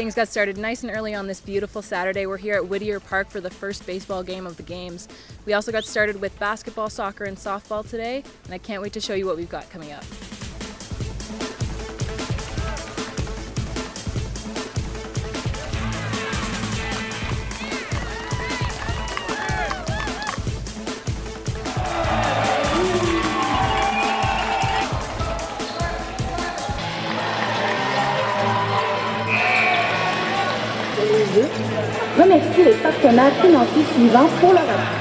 Things got started nice and early on this beautiful Saturday. We're here at Whittier Park for the first baseball game of the games. We also got started with basketball, soccer, and softball today, and I can't wait to show you what we've got coming up. Remercie les partenaires financiers suivants pour leur appui.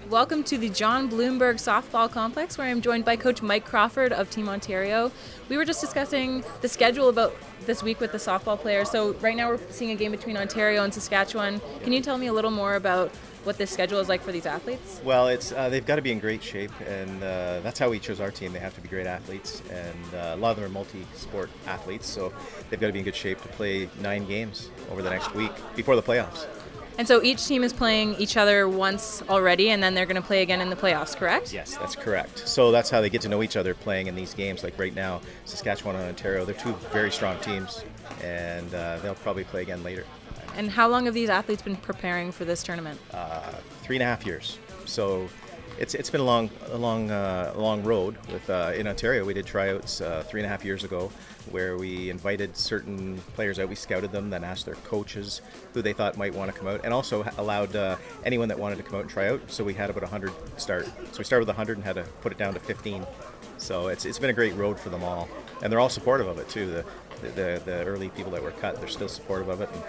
Welcome to the John Bloomberg Softball Complex, where I'm joined by Coach Mike Crawford of Team Ontario. We were just discussing the schedule about this week with the softball players. So right now we're seeing a game between Ontario and Saskatchewan. Can you tell me a little more about what this schedule is like for these athletes? Well, it's they've got to be in great shape, and that's how we chose our team. They have to be great athletes, and a lot of them are multi-sport athletes, so they've got to be in good shape to play 9 games over the next week before the playoffs. And so each team is playing each other once already, and then they're going to play again in the playoffs, correct? Yes, that's correct. So that's how they get to know each other playing in these games. Like right now, Saskatchewan and Ontario, they're 2 very strong teams, and they'll probably play again later. And how long have these athletes been preparing for this tournament? 3.5 years. So It's been a long road. With in Ontario, we did tryouts 3.5 years ago, where we invited certain players out. We scouted them, then asked their coaches who they thought might want to come out, and also allowed anyone that wanted to come out and try out. So we had about 100 start. So we started with 100 and had to put it down to 15. So it's been a great road for them all, and they're all supportive of it too. The early people that were cut, they're still supportive of it. And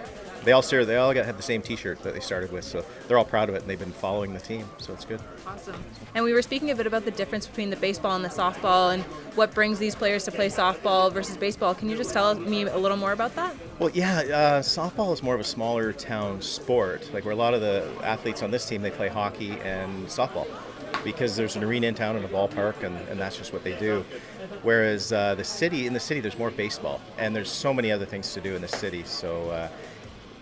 they all had the same T-shirt that they started with, so they're all proud of it, and they've been following the team, so it's good. Awesome. And we were speaking a bit about the difference between the baseball and the softball, and what brings these players to play softball versus baseball. Can you just tell me a little more about that? Well, yeah, softball is more of a smaller town sport. Like where a lot of the athletes on this team, they play hockey and softball, because there's an arena in town and a ballpark, and that's just what they do. Whereas in the city, there's more baseball, and there's so many other things to do in the city. So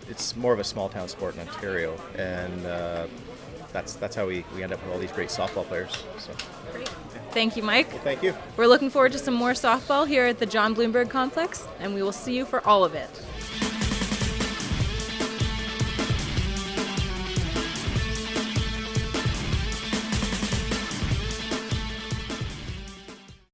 it's more of a small town sport in Ontario, and that's how we end up with all these great softball players. So. Great. Thank you, Mike. Well, thank you. We're looking forward to some more softball here at the John Bloomberg Complex, and we will see you for all of it.